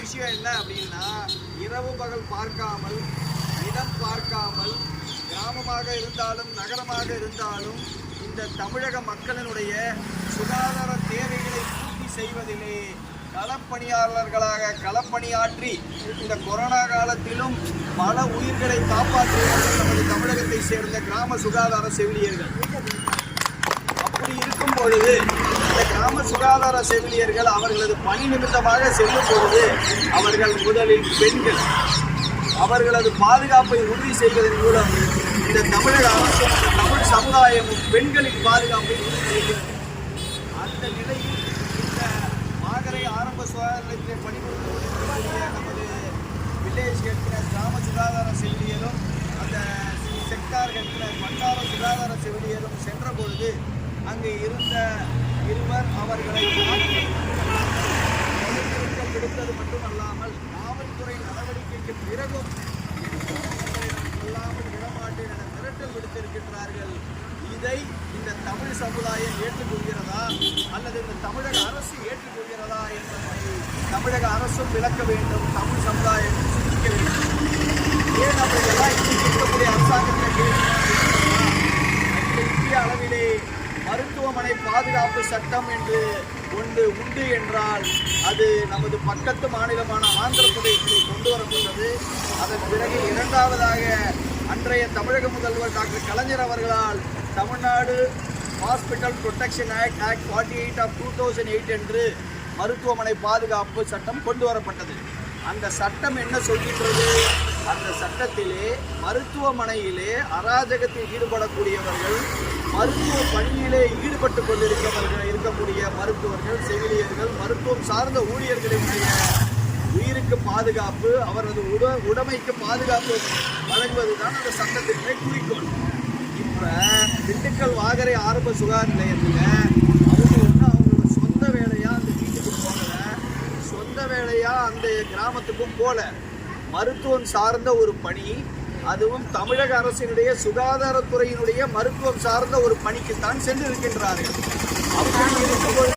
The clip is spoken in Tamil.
விஷயம் என்ன அப்படின்னா, இரவு பகல் பார்க்காமல், இடம் பார்க்காமல், கிராமமாக இருந்தாலும் நகரமாக இருந்தாலும் இந்த தமிழக மக்களினுடைய சுகாதார தேவைகளை பூர்த்தி செய்வதிலே களப்பணியாளர்களாக களப்பணியாற்றி இந்த கொரோனா காலத்திலும் பல உயிர்களை காப்பாற்றியவர்கள் நமது தமிழகத்தை சேர்ந்த கிராம சுகாதார செவிலியர்கள். அப்படி இருக்கும் பொழுது இந்த கிராம சுகாதார செவிலியர்கள் அவர்களது பணி நிமித்தமாக செல்லும் பொழுது அவர்கள் முதலில் பெண்கள், அவர்களது பாதுகாப்பை உறுதி செய்வதன் மூலம் இந்த தமிழக அரசும் தமிழ் சமுதாயமும் பெண்களின் பாதுகாப்பை உறுதி செய்கிறது. அந்த நிலையில் இந்த மாகரை ஆரம்ப சுகாதார நிலையத்தில் பணிபுரிந்த நமது வில்லேஜ் ஹெல்த் கிராம சுகாதார செவிலியரும் அந்த செக்டார் ஹெல்த் வட்டார சுகாதார செவிலியரும் சென்ற பொழுது அங்கு இருந்த இருவர் அவர்களை விடுத்தது மட்டுமல்லாமல் காவல்துறை நடவடிக்கைக்கு பிறகும் சொல்லாமல் விடமாட்டேன் என மிரட்டல் விடுத்திருக்கின்றார்கள். இதை இந்த தமிழ் சமுதாயம் ஏற்றுக்கொள்கிறதா அல்லது இந்த தமிழக அரசு ஏற்றுக்கொள்கிறதா என்பதை தமிழக அரசும் விளக்க வேண்டும், தமிழ் சமுதாயம் சிந்திக்க வேண்டும். ஏன் அப்படியெல்லாம் இன்றைக்கு இருக்கக்கூடிய அரசாங்கத்தில் இந்திய அளவிலே மருத்துவமனை பாதுகாப்பு சட்டம் என்று ஒன்று உண்டு என்றால் அது நமது பக்கத்து மாநிலமான ஆந்திர பிரதேசத்தில் கொண்டு வரப்பட்டது. அதன் பிறகு இரண்டாவதாக அன்றைய தமிழக முதல்வர் டாக்டர் கலைஞர் அவர்களால் Tamil Nadu hospital protection act 48 of 2008 என்று மருத்துவமனை பாதுகாப்பு சட்டம் கொண்டு வரப்பட்டது. அந்த சட்டம் என்ன சொல்கின்றது? அந்த சட்டத்திலே மருத்துவமனையிலே அராஜகத்தில் ஈடுபடக்கூடியவர்கள், மருத்துவ பணியிலே ஈடுபட்டு இருக்கக்கூடிய மருத்துவர்கள், செவிலியர்கள், மருத்துவம் சார்ந்த ஊழியர்களுடைய உயிருக்கு பாதுகாப்பு, அவரது உடைமைக்கு பாதுகாப்பு வழங்குவதுதான் அந்த சட்டத்தினுடைய குறிக்கோள். இப்போ திண்டுக்கல் வாகரை ஆரம்ப சுகாதார நிலையத்தில் அவங்களோட சொந்த வேலையாக அந்த வீட்டுக்கு போகல, சொந்த வேலையாக அந்த கிராமத்துக்கும் போல, மருத்துவம் சார்ந்த ஒரு பணி, அதுவும் தமிழக அரசினுடைய சுகாதாரத்துறையினுடைய மருத்துவம் சார்ந்த ஒரு பணிக்குத்தான் சென்று இருக்கின்றார்கள். அவர்கள் இருக்கும்போது